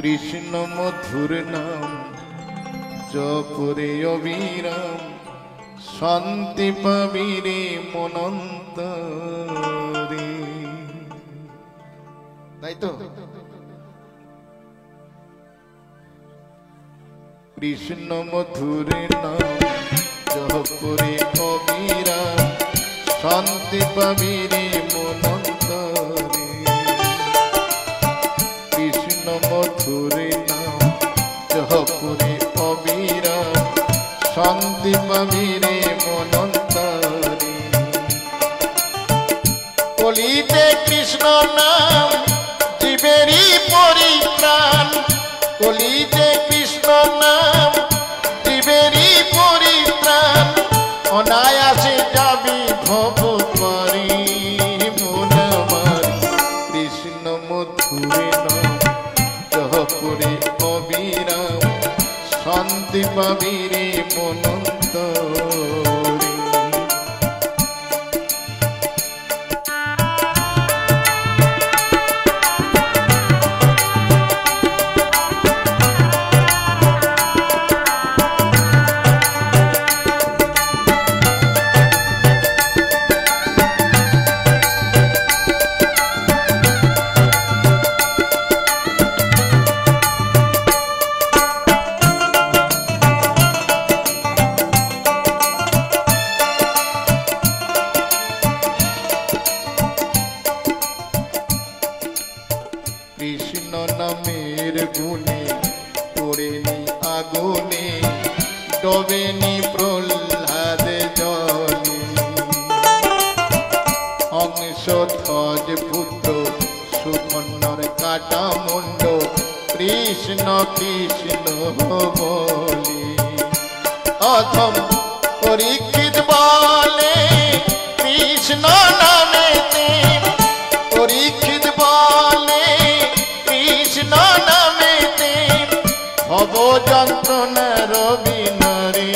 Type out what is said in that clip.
কৃষ্ণ মধুর নাম জপরে অবিরাম শান্তি পাবি রে মনন্তরে। তাই তো কৃষ্ণ মধুর নাম জপরে অবিরাম শান্তি পাবি রে মনন্তরে। কৃষ্ণ মধুর নাম জপরে অবিরাম শান্তি পাবি রে মনন্তরে। কলিতে কৃষ্ণ নাম জীবেরই পরিত্রাণ, কলিতে কৃষ্ণ নাম জীবেরই পরিত্রাণ। অনায়াসে যাবি ভব পারি মন আমার। কৃষ্ণ মধুর নাম জপরে অবিরাম শান্তি পাবি রে মনন্তরে। কৃষ্ণ নামের গুণে পড়েনি আগুনে ডবেনি প্রহ্লাদ জলে। অংশধ্বজ পুত্র সুকন্যর কাটা মুন্ড কৃষ্ণ কৃষ্ণ বলে। অথম পরীক্ষিত বলে কৃষ্ণ নামেতে, পরীক্ষিত বলে কৃষ্ণ নামেতে ভব যন্ত্রণার বিনারে।